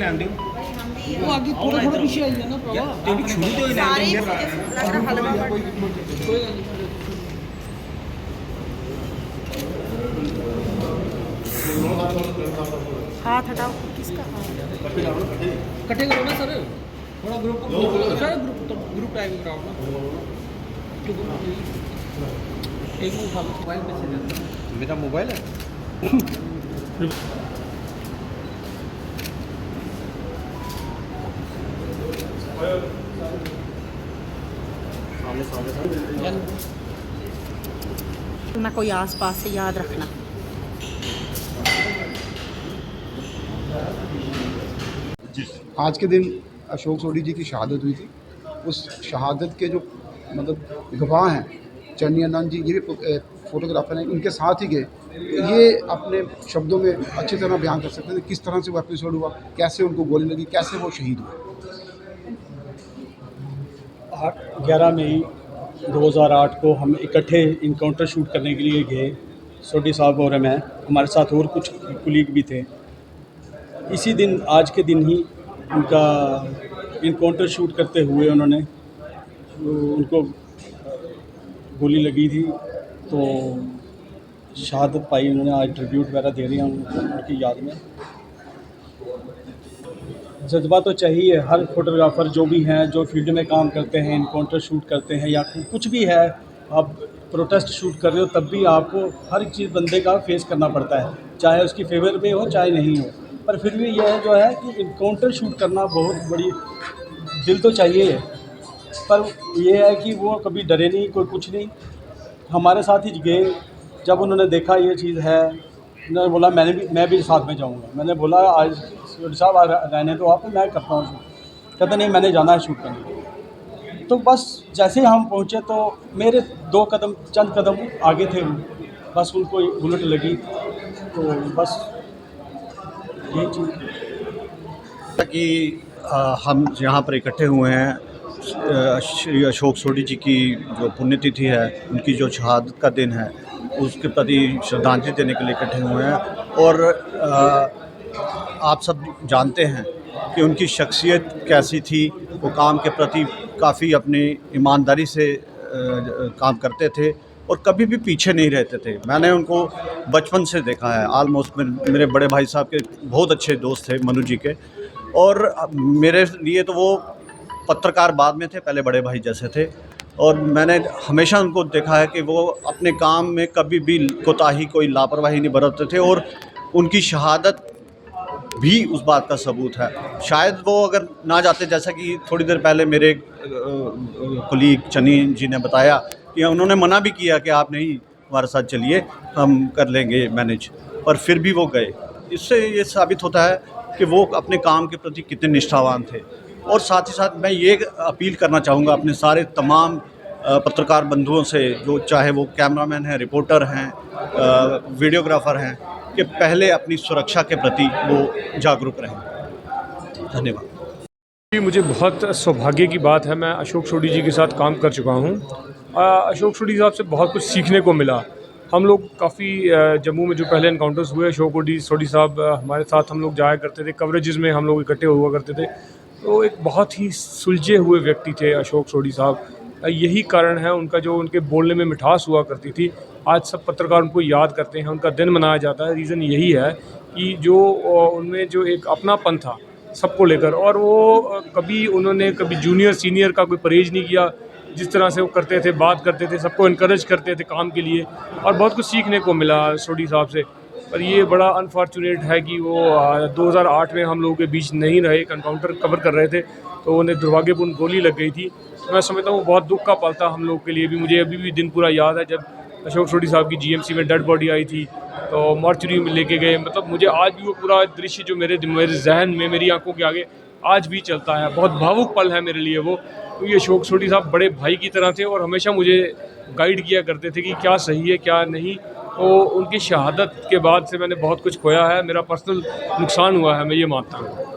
ਲੈਣ ਦਿਓ। वो आगे थोड़ा थोड़ा पीछे आई है ना ਯਾਰ प्रभा ਤੈਨੂੰ ਸ਼ੁਰੂ ਤੋਂ ਹੀ ਲੈਣ सारे ਦਿੰਦੇ। लगता हलवा हाथ हटाओ किसका हाथ इकट्ठे करो ना सर थोड़ा ग्रुप सर ग्रुप टाइप कराओ ना एक वो उठा लो मोबाइल में से देता हूं। मेरा मोबाइल है। ना कोई आस पास से याद रखना। आज के दिन अशोक सोढ़ी जी की शहादत हुई थी। उस शहादत के जो मतलब गवाह हैं चन्नी आनंद जी, ये भी फ़ोटोग्राफर हैं, इनके साथ ही गए। ये अपने शब्दों में अच्छी तरह बयान कर सकते हैं किस तरह से वो एपिसोड हुआ, कैसे उनको गोली लगी, कैसे वो शहीद हुए। 11 मई 2008 को हम इकट्ठे इनकाउंटर शूट करने के लिए गए, सोढ़ी साहब और मैं, हमारे साथ और कुछ कुलीग भी थे। इसी दिन आज के दिन ही उनका इनकाउंटर शूट करते हुए उनको गोली लगी थी, तो शहादत पाई उन्होंने। आज ट्रिब्यूट वगैरह दे रहे हैं उनकी याद में। जज्बा तो चाहिए, हर फोटोग्राफ़र जो भी हैं, जो फील्ड में काम करते हैं, इनकाउंटर शूट करते हैं या कुछ भी है, आप प्रोटेस्ट शूट कर रहे हो तब भी आपको हर चीज़ बंदे का फेस करना पड़ता है, चाहे उसकी फेवर में हो चाहे नहीं हो। पर फिर भी यह जो है कि इनकाउंटर शूट करना बहुत बड़ी दिल तो चाहिए, पर यह है कि वो कभी डरे नहीं, कोई कुछ नहीं, हमारे साथ ही गए। जब उन्होंने देखा ये चीज़ है, उन्होंने बोला मैं भी साथ में जाऊंगा। मैंने बोला आज साहब रहने तो आप, मैं करता हूँ शूट। कहते नहीं मैंने जाना है शूट करने। तो बस जैसे हम पहुँचे तो मेरे चंद कदम आगे थे, बस उनको बुलेट लगी, तो बस यही चीज़ कि हम यहाँ पर इकट्ठे हुए हैं। श्री अशोक सोढ़ी जी की जो पुण्यतिथि है, उनकी जो शहादत का दिन है, उसके प्रति श्रद्धांजलि देने के लिए इकट्ठे हुए हैं। और आप सब जानते हैं कि उनकी शख्सियत कैसी थी। वो काम के प्रति काफ़ी अपनी ईमानदारी से काम करते थे और कभी भी पीछे नहीं रहते थे। मैंने उनको बचपन से देखा है, ऑलमोस्ट मेरे बड़े भाई साहब के बहुत अच्छे दोस्त थे मनु जी के, और मेरे लिए तो वो पत्रकार बाद में थे, पहले बड़े भाई जैसे थे। और मैंने हमेशा उनको देखा है कि वो अपने काम में कभी भी कोताही, कोई लापरवाही नहीं बरतते थे, और उनकी शहादत भी उस बात का सबूत है। शायद वो अगर ना जाते, जैसा कि थोड़ी देर पहले मेरे कुलीग चन्नी जी ने बताया कि उन्होंने मना भी किया कि आप नहीं हमारे साथ चलिए, हम कर लेंगे मैनेज, पर फिर भी वो गए। इससे ये साबित होता है कि वो अपने काम के प्रति कितने निष्ठावान थे। और साथ ही साथ मैं ये अपील करना चाहूँगा अपने सारे तमाम पत्रकार बंधुओं से, जो चाहे वो कैमरामैन हैं, रिपोर्टर हैं, वीडियोग्राफर हैं, कि पहले अपनी सुरक्षा के प्रति वो जागरूक रहें। धन्यवाद। मुझे बहुत सौभाग्य की बात है, मैं अशोक सोढ़ी जी के साथ काम कर चुका हूँ। अशोक सोढ़ी साहब से बहुत कुछ सीखने को मिला। हम लोग काफ़ी जम्मू में जो पहले इनकाउंटर्स हुए, अशोक सोढ़ी साहब हमारे साथ हम लोग जाया करते थे, कवरेजेस में हम लोग इकट्ठे हुआ करते थे। तो एक बहुत ही सुलझे हुए व्यक्ति थे अशोक सोढ़ी साहब। यही कारण है उनका, जो उनके बोलने में मिठास हुआ करती थी। आज सब पत्रकार उनको याद करते हैं, उनका दिन मनाया जाता है। रीज़न यही है कि जो उनमें जो एक अपनापन था सबको लेकर, और वो उन्होंने कभी जूनियर सीनियर का कोई परहेज नहीं किया। जिस तरह से वो करते थे, बात करते थे, सबको इनकरेज करते थे काम के लिए, और बहुत कुछ सीखने को मिला सोढ़ी साहब से। पर ये बड़ा अनफॉर्चुनेट है कि वो 2008 में हम लोगों के बीच नहीं रहे, एक एनकाउंटर कवर कर रहे थे तो उन्हें दुर्भाग्यपूर्ण गोली लग गई थी। मैं समझता हूँ बहुत दुख का पल था हम लोग के लिए भी। मुझे अभी भी दिन पूरा याद है जब अशोक सोढ़ी साहब की जीएमसी में डेड बॉडी आई थी, तो मॉर्चरी में लेके गए। मतलब मुझे आज भी वो पूरा दृश्य जो मेरे जहन में, मेरी आंखों के आगे आज भी चलता है। बहुत भावुक पल है मेरे लिए वो, क्योंकि अशोक सोढ़ी साहब बड़े भाई की तरह थे और हमेशा मुझे गाइड किया करते थे कि क्या सही है क्या नहीं। तो उनकी शहादत के बाद से मैंने बहुत कुछ खोया है, मेरा पर्सनल नुकसान हुआ है, मैं ये मानता हूँ।